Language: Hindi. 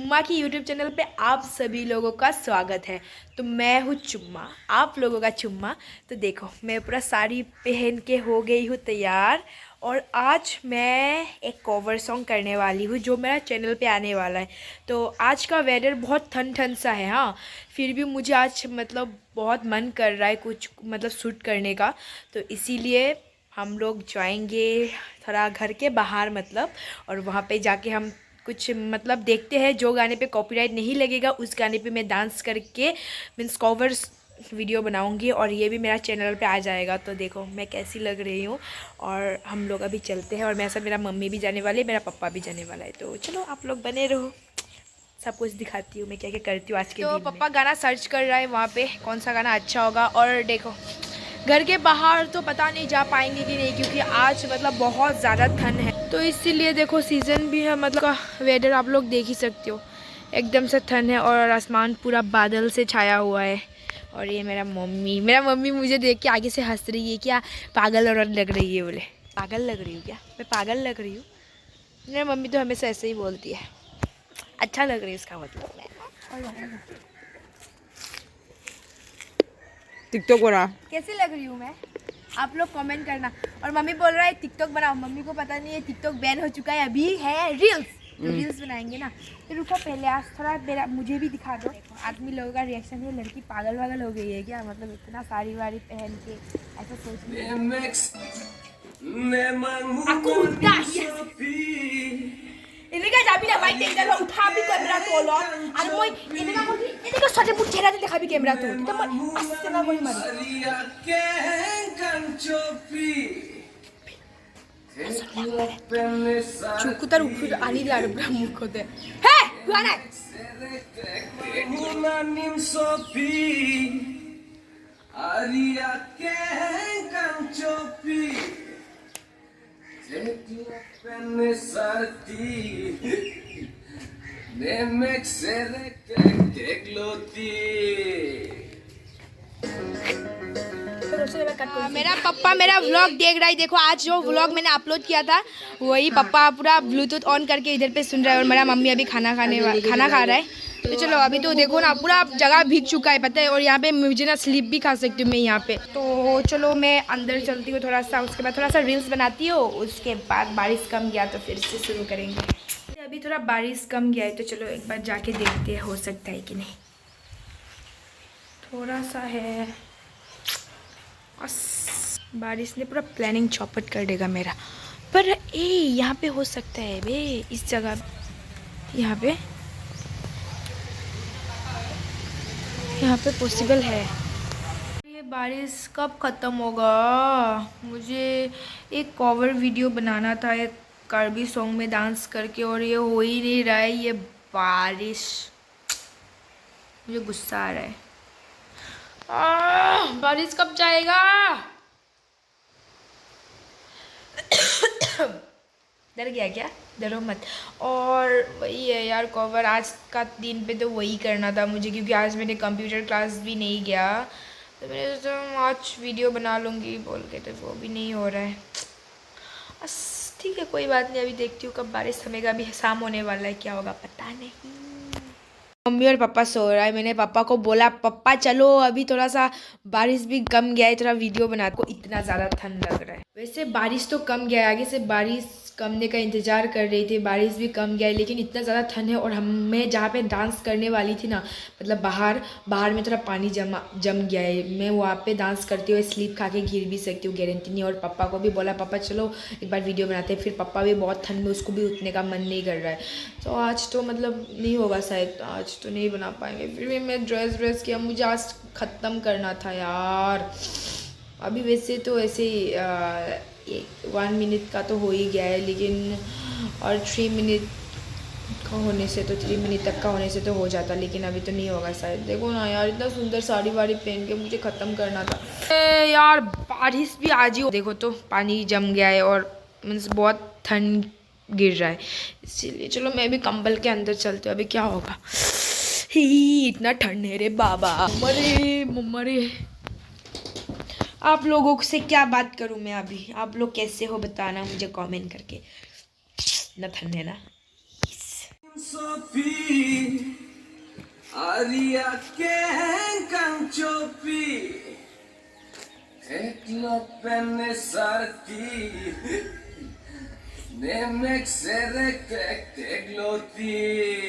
चुम्मा की यूट्यूब चैनल पे आप सभी लोगों का स्वागत है। तो मैं हूँ चुम्मा, आप लोगों का चुम्मा। तो देखो मैं पूरा साड़ी पहन के हो गई हूँ तैयार, और आज मैं एक कवर सॉन्ग करने वाली हूँ जो मेरा चैनल पे आने वाला है। तो आज का वेदर बहुत ठंड ठंड सा है, हाँ, फिर भी मुझे आज मतलब बहुत मन कर रहा है कुछ मतलब शूट करने का। तो इसीलिए हम लोग जाएंगे थोड़ा घर के बाहर मतलब, और वहाँ पे जाके हम कुछ मतलब देखते हैं जो गाने पे कॉपीराइट नहीं लगेगा उस गाने पे मैं डांस करके मीन्स कवर्स वीडियो बनाऊंगी, और ये भी मेरा चैनल पे आ जाएगा। तो देखो मैं कैसी लग रही हूँ। और हम लोग अभी चलते हैं, और मेरे साथ मेरा मम्मी भी जाने वाली है, मेरा पापा भी जाने वाला है। तो चलो आप लोग बने रहो, सब कुछ दिखाती हूँ मैं क्या क्या करती हूँ आज के दिन में। तो पापा गाना सर्च कर रहा है वहाँ पे कौन सा गाना अच्छा होगा। और देखो घर के बाहर तो पता नहीं जा पाएंगे कि नहीं, क्योंकि आज मतलब बहुत ज़्यादा ठंड है। तो इसीलिए देखो सीज़न भी है, मतलब वेदर आप लोग देख ही सकते हो, एकदम से ठंड है और आसमान पूरा बादल से छाया हुआ है। और ये मेरा मम्मी मुझे देख के आगे से हंस रही है, क्या पागल औरत लग रही है। बोले पागल लग रही हूँ क्या, मैं पागल लग रही हूँ? मेरी मम्मी तो हमेशा ऐसे ही बोलती है, अच्छा लग रही है इसका मतलब। टिकटॉक बना कैसी लग रही हूँ मैं, आप लोग कमेंट करना। और मम्मी बोल रहा है टिकटॉक बनाओ, मम्मी को पता नहीं है टिकटॉक बैन हो चुका है, अभी है रील्स। तो रील्स बनाएंगे ना। तो रुको पहले आज थोड़ा मेरा मुझे भी दिखा दो। आदमी लोगों का रिएक्शन है, लड़की पागल वागल हो गई है क्या, मतलब इतना साड़ी वाड़ी पहन के ऐसा सोच रही है। Ini kan jabi dah baik tinggal lo uthapi kamera tu lo. Anu moi ini kan sate pun cera dia kabi kamera tu. Kita moi asse na goli mari. Cukup taruh ukur ani dia ada berapa muka deh. Hei, gimana? मेरा पापा मेरा व्लॉग देख रहा है। देखो आज जो व्लॉग मैंने अपलोड किया था वही पापा पूरा ब्लूटूथ ऑन करके इधर पे सुन रहा है, और मेरा मम्मी अभी खाना खा रहा है। तो चलो अभी तो देखो ना पूरा जगह भीग चुका है पता है, और यहाँ पे मुझे ना स्लीप भी खा सकती हूँ मैं यहाँ पे। तो चलो मैं अंदर चलती हूँ थोड़ा सा, उसके बाद थोड़ा सा रील्स बनाती हूँ, उसके बाद बारिश कम गया तो फिर से शुरू करेंगे। अभी थोड़ा बारिश कम गया है तो चलो एक बार जाके देखते हैं हो सकता है कि नहीं। थोड़ा सा है, बारिश ने पूरा प्लानिंग चौपट कर देगा मेरा। पर ए यहाँ पे हो सकता है बे, इस जगह यहाँ पे पॉसिबल है। ये बारिश कब ख़त्म होगा? मुझे एक कवर वीडियो बनाना था एक कार्बी सॉन्ग में डांस करके, और ये हो ही नहीं रहा है ये बारिश। मुझे गुस्सा आ रहा है। बारिश कब जाएगा? डर गया क्या? डरो मत। और वही है यार कवर, आज का दिन पे तो वही करना था मुझे, क्योंकि आज मैंने कंप्यूटर क्लास भी नहीं गया। तो मैंने सोचा आज वीडियो बना लूँगी बोल के, तो वो भी नहीं हो रहा है। बस ठीक है कोई बात नहीं, अभी देखती हूँ कब बारिश थमेगा। अभी शाम होने वाला है, क्या होगा पता नहीं। मम्मी और पापा सो रहा है, मैंने पापा को बोला पापा चलो अभी थोड़ा सा बारिश भी कम गया है, थोड़ा वीडियो बना को, इतना ज़्यादा ठंड लग रहा है। वैसे बारिश तो कम गया है, आगे से बारिश कमने का इंतज़ार कर रही थी, बारिश भी कम गया है, लेकिन इतना ज़्यादा ठंड है। और मैं जहाँ पे डांस करने वाली थी ना, मतलब बाहर में थोड़ा पानी जम गया है, मैं वहाँ पे डांस करते हुए स्लीप खा के गिर भी सकती हूँ, गारंटी नहीं। और पापा को भी बोला पापा चलो एक बार वीडियो बनाते हैं, फिर पापा भी बहुत ठंड में, उसको भी उठने का मन नहीं कर रहा है। तो आज तो मतलब नहीं होगा शायद, आज तो नहीं बना पाएंगे। फिर भी मैं ड्रेस किया, मुझे आज ख़त्म करना था यार। अभी वैसे तो ऐसे 1 मिनट का तो हो ही गया है, लेकिन और 3 मिनट का होने से तो 3 मिनट तक का होने से तो हो जाता, लेकिन अभी तो नहीं होगा शायद। देखो ना यार इतना सुंदर साड़ी वाड़ी पहन के मुझे ख़त्म करना था। यार बारिश भी आज ही, देखो तो पानी जम गया है और मीन्स बहुत ठंड गिर रहा है, इसीलिए चलो मैं भी कंबल के अंदर चलती हूँ। अभी क्या होगा, ही इतना ठंड है रे बाबा, मम्मा रे। आप लोगों से क्या बात करूं मैं अभी, आप लोग कैसे हो बताना मुझे कमेंट करके। इतना ठंड है ना। Sophie, Aria Ken Chopi, Teklo Penne Sarti, Nemek Serek Tegloti.